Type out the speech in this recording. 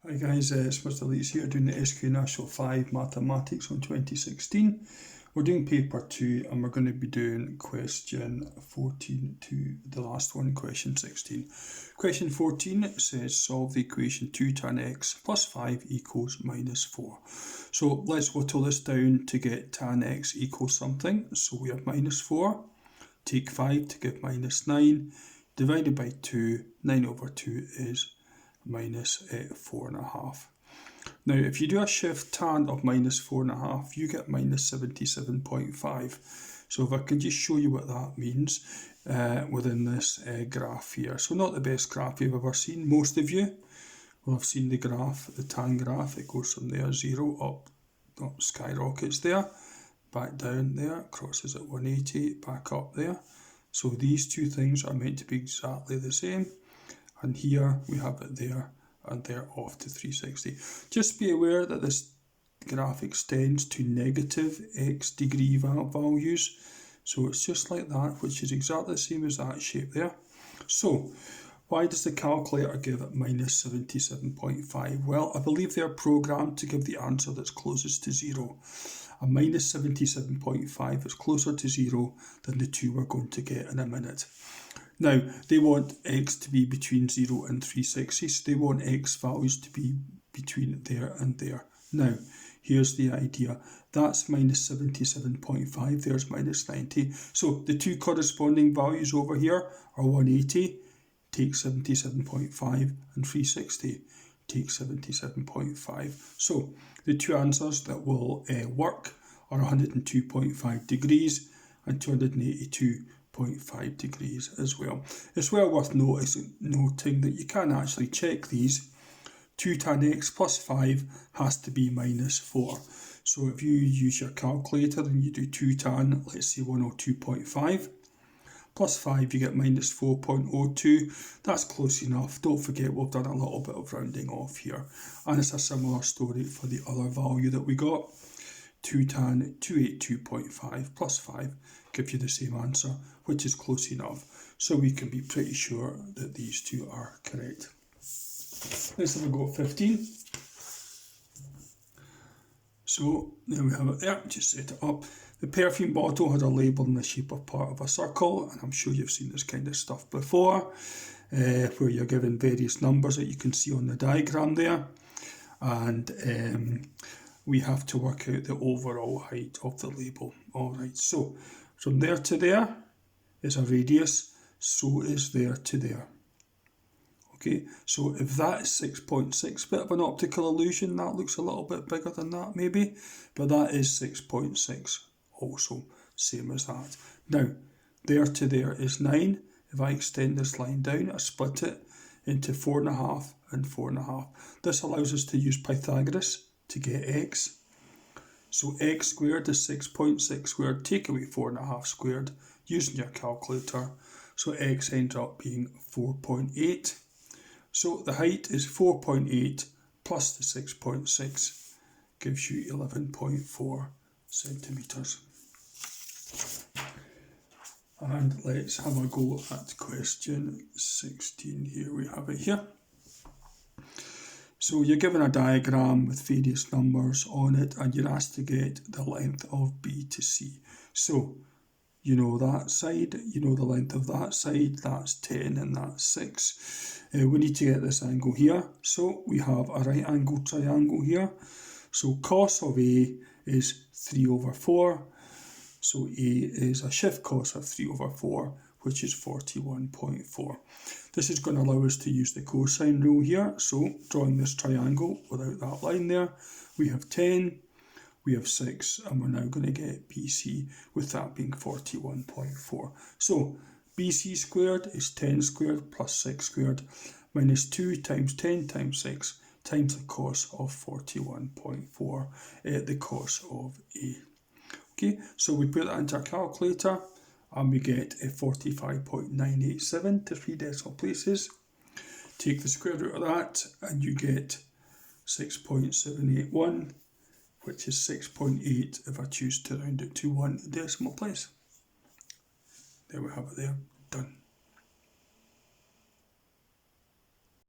Hi guys, it's Mr. Leeds here doing the SQA National 5 Mathematics on 2016. We're doing paper 2 and we're going to be doing question 14 to the last one, question 16. Question 14 says solve the equation 2 tan x plus 5 equals minus 4. So let's whittle this down to get tan x equals something. So we have minus 4, take 5 to give minus 9, divided by 2, 9 over 2 is minus 4.5. Now if you do a shift tan of minus 4.5 you get minus 77.5. So if I can just show you what that means within this graph here. So not the best graph you've ever seen. Most of you will have seen the graph, the tan graph. It goes from there 0 up, skyrockets there, back down there, crosses at 180, back up there. So these two things are meant to be exactly the same. And here we have it there and there off to 360. Just be aware that this graph extends to negative x degree values. So it's just like that, which is exactly the same as that shape there. So why does the calculator give it minus 77.5? Well, I believe they're programmed to give the answer that's closest to 0. A minus 77.5 is closer to 0 than the 2 we're going to get in a minute. Now, they want x to be between 0 and 360, so they want x values to be between there and there. Now, here's the idea. That's minus 77.5, there's minus 90. So the two corresponding values over here are 180, take 77.5, and 360, take 77.5. So the two answers that will work are 102.5 degrees and 282.5 degrees as well. It's well worth noting that you can actually check these. 2 tan x plus 5 has to be minus 4. So if you use your calculator and you do 2 tan, let's say 102.5, plus 5 you get minus 4.02. That's close enough. Don't forget we've done a little bit of rounding off here. And it's a similar story for the other value that we got. 2 tan 282.5 plus 5 give you the same answer, which is close enough. So we can be pretty sure that these two are correct. Let's have a go at 15. So there we have it there, just set it up. The perfume bottle had a label in the shape of part of a circle, and I'm sure you've seen this kind of stuff before, where you're given various numbers that you can see on the diagram there. And we have to work out the overall height of the label. Alright, so from there to there is a radius, so is there to there. Okay, so if that is 6.6, bit of an optical illusion, that looks a little bit bigger than that maybe, but that is 6.6 also, same as that. Now, there to there is 9. If I extend this line down, I split it into 4.5 and 4.5. This allows us to use Pythagoras to get x. So x squared is 6.6 squared, take away 4.5 squared using your calculator. So x ends up being 4.8. So the height is 4.8 plus the 6.6 gives you 11.4 centimetres. And let's have a go at question 16. Here we have it here. So you're given a diagram with various numbers on it and you're asked to get the length of B to C. So you know that side, you know the length of that side, that's 10 and that's 6. We need to get this angle here. So we have a right angle triangle here. So cos of A is 3 over 4. So A is a shift cos of 3 over 4, which is 41.4. This is going to allow us to use the cosine rule here. So drawing this triangle without that line there, we have 10, we have 6, and we're now going to get BC with that being 41.4. So BC squared is 10 squared plus 6 squared minus 2 times 10 times 6 times the cos of 41.4, the cos of A. Okay, so we put that into our calculator and we get a 45.987 to 3 decimal places. Take the square root of that and you get 6.781, which is 6.8 if I choose to round it to 1 decimal place. There we have it there, done.